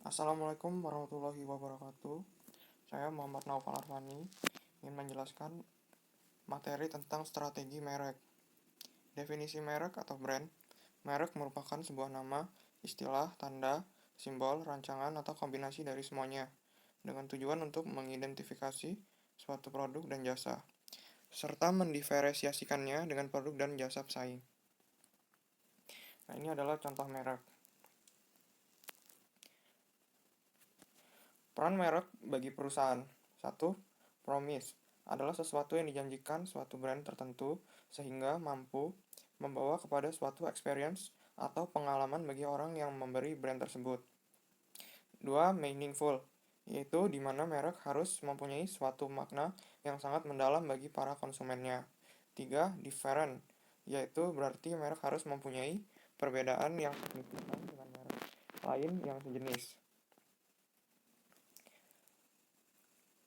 Assalamualaikum warahmatullahi wabarakatuh. Saya Muhammad Naufal Arfani ingin menjelaskan materi tentang strategi merek. Definisi merek atau brand. Merek merupakan sebuah nama, istilah, tanda, simbol, rancangan, atau kombinasi dari semuanya, dengan tujuan untuk mengidentifikasi suatu produk dan jasa, serta mendiferensiasikannya dengan produk dan jasa pesaing. Nah, ini adalah contoh merek. Peran merek bagi perusahaan. 1. Promise adalah sesuatu yang dijanjikan suatu brand tertentu sehingga mampu membawa kepada suatu experience atau pengalaman bagi orang yang memberi brand tersebut. 2. Meaningful, yaitu di mana merek harus mempunyai suatu makna yang sangat mendalam bagi para konsumennya. 3. Different, yaitu berarti merek harus mempunyai perbedaan yang signifikan dengan merek lain yang sejenis.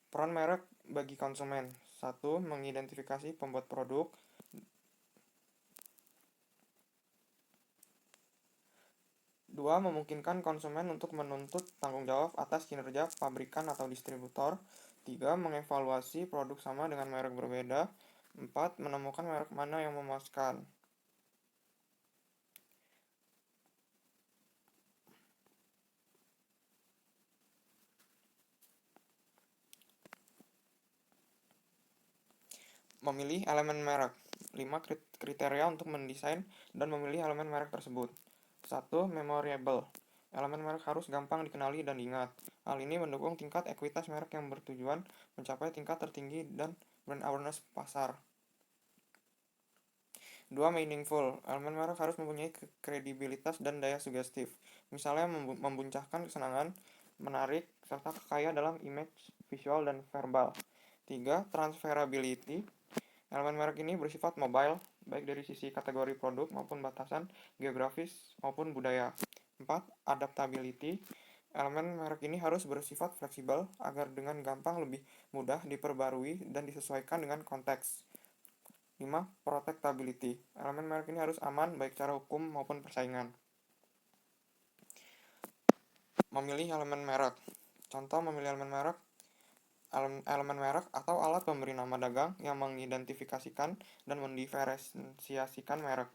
Peran merek bagi konsumen. 1. Mengidentifikasi pembuat produk. 2. Memungkinkan konsumen untuk menuntut tanggung jawab atas kinerja pabrikan atau distributor. 3. Mengevaluasi produk sama dengan merek berbeda. 4. Menemukan merek mana yang memuaskan. Memilih elemen merek. 5 kriteria untuk mendesain dan memilih elemen merek tersebut. 1. Memorable. Elemen merek harus gampang dikenali dan diingat. Hal ini mendukung tingkat ekuitas merek yang bertujuan mencapai tingkat tertinggi dan brand awareness pasar. 2. Meaningful. Elemen merek harus mempunyai kredibilitas dan daya sugestif. Misalnya membuncahkan kesenangan, menarik, serta kaya dalam image, visual, dan verbal. 3. Transferability. Elemen merek ini bersifat mobile, baik dari sisi kategori produk maupun batasan geografis maupun budaya. 4. Adaptability. Elemen merek ini harus bersifat fleksibel agar dengan gampang lebih mudah diperbarui dan disesuaikan dengan konteks. 5. Protectability. Elemen merek ini harus aman baik secara hukum maupun persaingan. Memilih elemen merek. Contoh memilih elemen merek. Elemen merek atau alat pemberi nama dagang yang mengidentifikasikan dan mendiferensiasikan merek.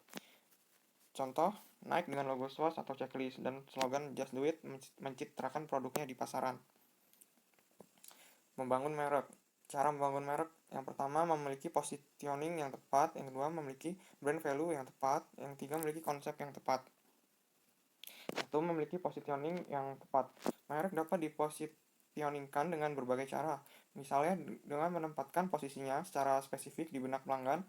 Contoh, Nike dengan logo Swatch atau checklist dan slogan Just Do It mencitrakan produknya di pasaran. Membangun merek. Cara membangun merek. Yang pertama, memiliki positioning yang tepat. Yang kedua, memiliki brand value yang tepat. Yang ketiga, memiliki konsep yang tepat. 1. Memiliki positioning yang tepat. Merek dapat dipositioningkan dengan berbagai cara. Misalnya dengan menempatkan posisinya secara spesifik di benak pelanggan.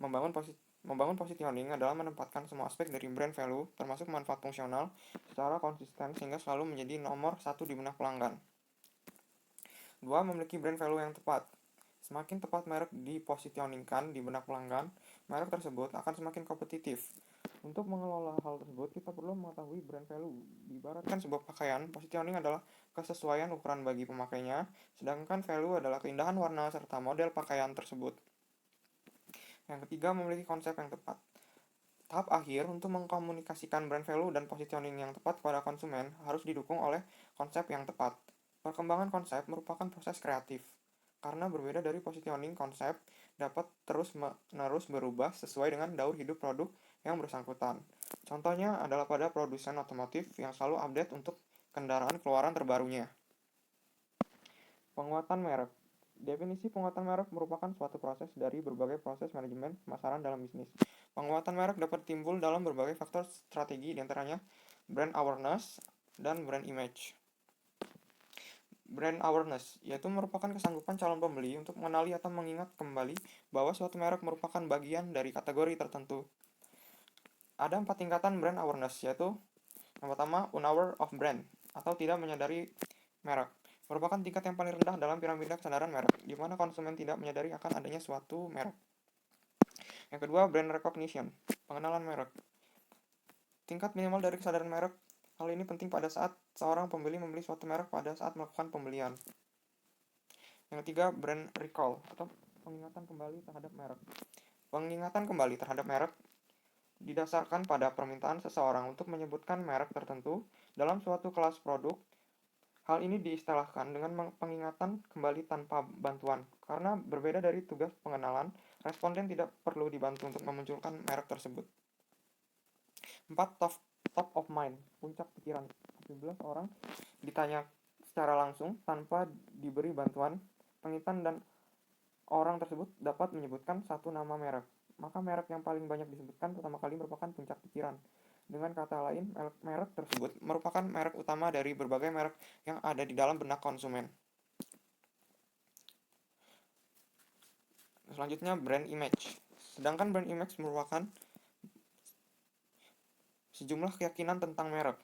Membangun positioning adalah menempatkan semua aspek dari brand value, termasuk manfaat fungsional, secara konsisten sehingga selalu menjadi nomor satu di benak pelanggan. 2. Memiliki brand value yang tepat. Semakin tepat merek dipositioningkan di benak pelanggan, merek tersebut akan semakin kompetitif. Untuk mengelola hal tersebut, kita perlu mengetahui brand value. Diibaratkan sebuah pakaian, positioning adalah kesesuaian ukuran bagi pemakainya, sedangkan value adalah keindahan warna serta model pakaian tersebut. Yang ketiga, memiliki konsep yang tepat. Tahap akhir untuk mengkomunikasikan brand value dan positioning yang tepat kepada konsumen harus didukung oleh konsep yang tepat. Perkembangan konsep merupakan proses kreatif. Karena berbeda dari positioning, konsep dapat terus-menerus berubah sesuai dengan daur hidup produk yang bersangkutan. Contohnya adalah pada produsen otomotif yang selalu update untuk kendaraan keluaran terbarunya. Penguatan merek. Definisi penguatan merek merupakan suatu proses dari berbagai proses manajemen pemasaran dalam bisnis. Penguatan merek dapat timbul dalam berbagai faktor strategi, diantaranya brand awareness dan brand image. Brand awareness, yaitu merupakan kesanggupan calon pembeli untuk mengenali atau mengingat kembali bahwa suatu merek merupakan bagian dari kategori tertentu. Ada 4 tingkatan brand awareness, yaitu yang pertama, unaware of brand, atau tidak menyadari merek. Merupakan tingkat yang paling rendah dalam piramida kesadaran merek, di mana konsumen tidak menyadari akan adanya suatu merek. Yang kedua, brand recognition, pengenalan merek. Tingkat minimal dari kesadaran merek. Hal ini penting pada saat seorang pembeli membeli suatu merek pada saat melakukan pembelian. Yang ketiga, brand recall, atau pengingatan kembali terhadap merek. Pengingatan kembali terhadap merek didasarkan pada permintaan seseorang untuk menyebutkan merek tertentu dalam suatu kelas produk. Hal ini diistilahkan dengan pengingatan kembali tanpa bantuan. Karena berbeda dari tugas pengenalan, responden tidak perlu dibantu untuk memunculkan merek tersebut. 4. Top of mind, puncak pikiran. Apabila seorang ditanya secara langsung tanpa diberi bantuan, pengintan dan orang tersebut dapat menyebutkan satu nama merek. Maka merek yang paling banyak disebutkan pertama kali merupakan puncak pikiran. Dengan kata lain, merek tersebut merupakan merek utama dari berbagai merek yang ada di dalam benak konsumen. Selanjutnya, brand image. Sedangkan brand image merupakan sejumlah keyakinan tentang merek.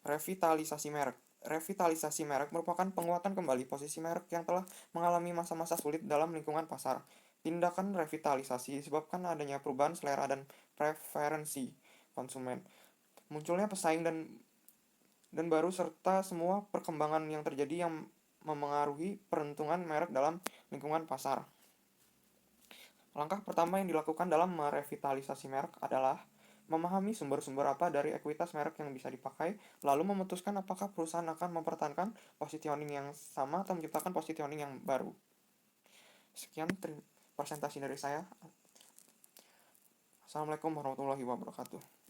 Revitalisasi merek. Revitalisasi merek merupakan penguatan kembali posisi merek yang telah mengalami masa-masa sulit dalam lingkungan pasar. Tindakan revitalisasi disebabkan adanya perubahan selera dan preferensi konsumen, munculnya pesaing dan baru serta semua perkembangan yang terjadi yang memengaruhi peruntungan merek dalam lingkungan pasar. Langkah pertama yang dilakukan dalam merevitalisasi merek adalah memahami sumber-sumber apa dari ekuitas merek yang bisa dipakai, lalu memutuskan apakah perusahaan akan mempertahankan positioning yang sama atau menciptakan positioning yang baru. Sekian presentasi dari saya. Assalamualaikum warahmatullahi wabarakatuh.